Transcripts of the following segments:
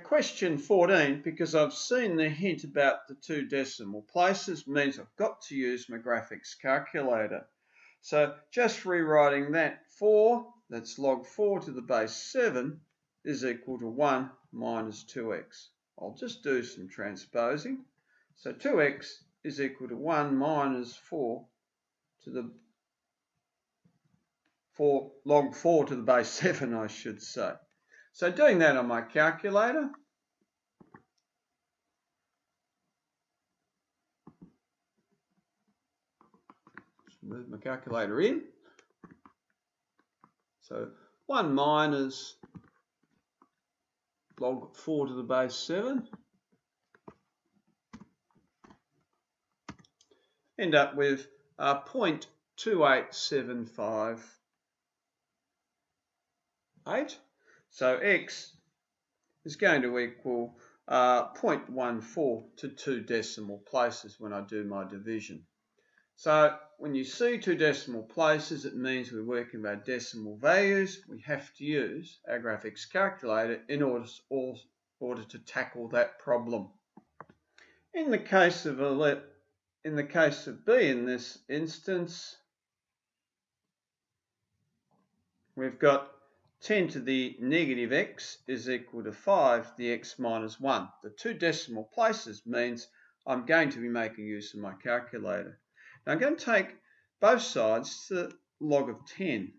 Question 14, because I've seen the hint about the 2 decimal places, means I've got to use my graphics calculator. So just rewriting that, 4, that's log 4 to the base 7, is equal to 1 minus 2x. I'll just do some transposing. So 2x is equal to 1 minus 4 to the log 4 to the base 7, I should say. So doing that on my calculator, move my calculator in. So 1 minus log 4 to the base 7. End up with 0.28758. So x is going to equal 0.14 to 2 decimal places when I do my division. So when you see 2 decimal places, it means we're working with our decimal values. We have to use our graphics calculator in order to tackle that problem. In the case of B, in this instance, we've got 10 to the negative x is equal to 5, the x minus 1. The 2 decimal places means I'm going to be making use of my calculator. Now I'm going to take both sides to the log of 10.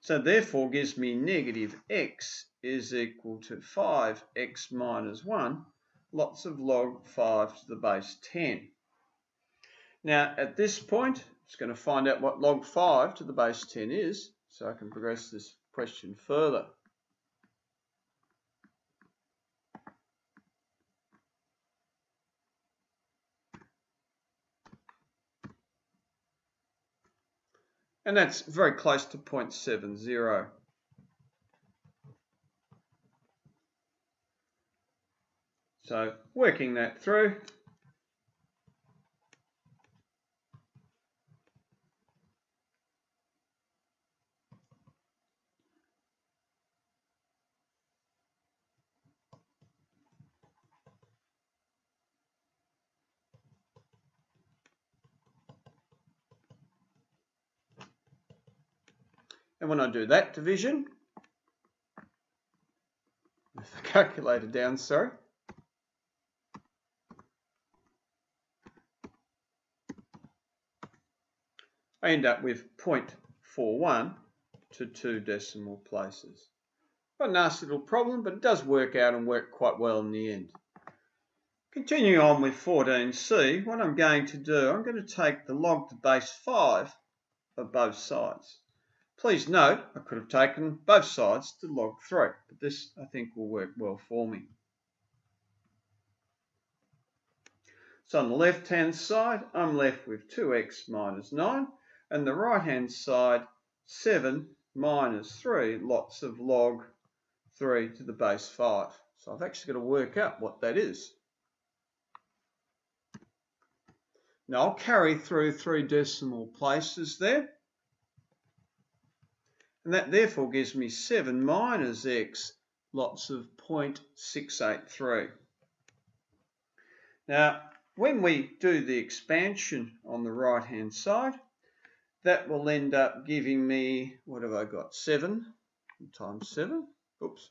So therefore gives me negative x is equal to 5x minus 1, lots of log 5 to the base 10. Now at this point, I'm just going to find out what log 5 to the base 10 is, so I can progress this question further. And that's very close to 0.70. So working that through, and when I do that division, with the calculator down, sorry, I end up with 0.41 to 2 decimal places. Not a nasty little problem, but it does work out and work quite well in the end. Continuing on with 14c, what I'm going to do, I'm going to take the log to base 5 of both sides. Please note, I could have taken both sides to log 3, but this I think will work well for me. So on the left-hand side, I'm left with 2x minus 9, and the right-hand side, 7 minus 3, lots of log 3 to the base 5. So I've actually got to work out what that is. Now I'll carry through 3 decimal places there, and that therefore gives me 7 minus x, lots of 0.683. Now, when we do the expansion on the right-hand side, that will end up giving me, what have I got, 7 times 7, oops.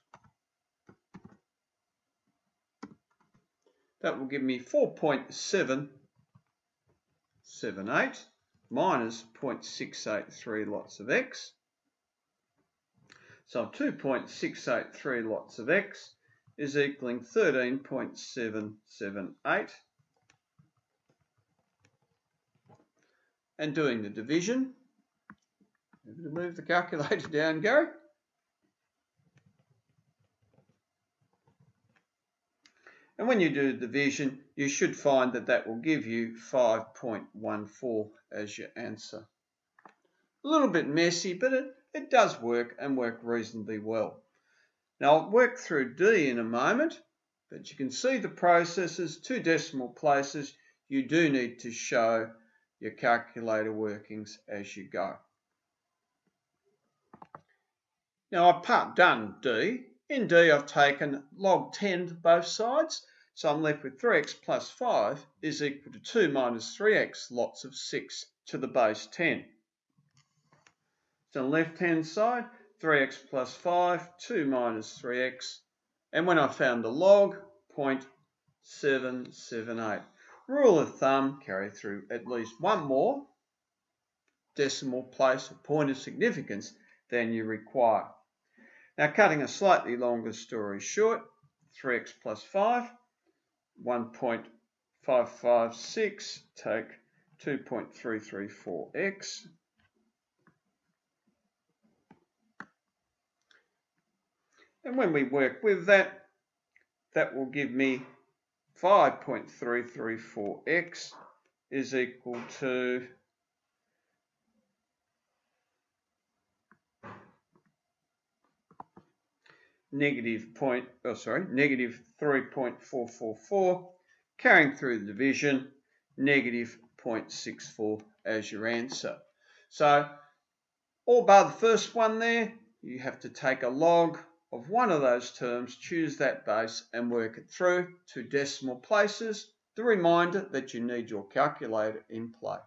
That will give me 4.778 minus 0.683 lots of x. So 2.683 lots of x is equaling 13.778. And doing the division, move the calculator down, Gary. And when you do the division, you should find that that will give you 5.14 as your answer. A little bit messy, but it does work and work reasonably well. Now I'll work through D in a moment, but you can see the processes, 2 decimal places. You do need to show your calculator workings as you go. Now I've done D. In D I've taken log 10 to both sides, so I'm left with 3x plus 5 is equal to 2 minus 3x lots of 6 to the base 10. So on the left-hand side, 3x plus 5, 2 minus 3x, and when I found the log, 0.778. Rule of thumb, carry through at least one more decimal place or point of significance than you require. Now, cutting a slightly longer story short, 3x plus 5, 1.556, take 2.334x. And when we work with that, that will give me 5.334x is equal to negative 3.444, carrying through the division, negative 0.64 as your answer. So all bar the first one there, you have to take a log of one of those terms, choose that base and work it through to decimal places. The reminder that you need your calculator in play.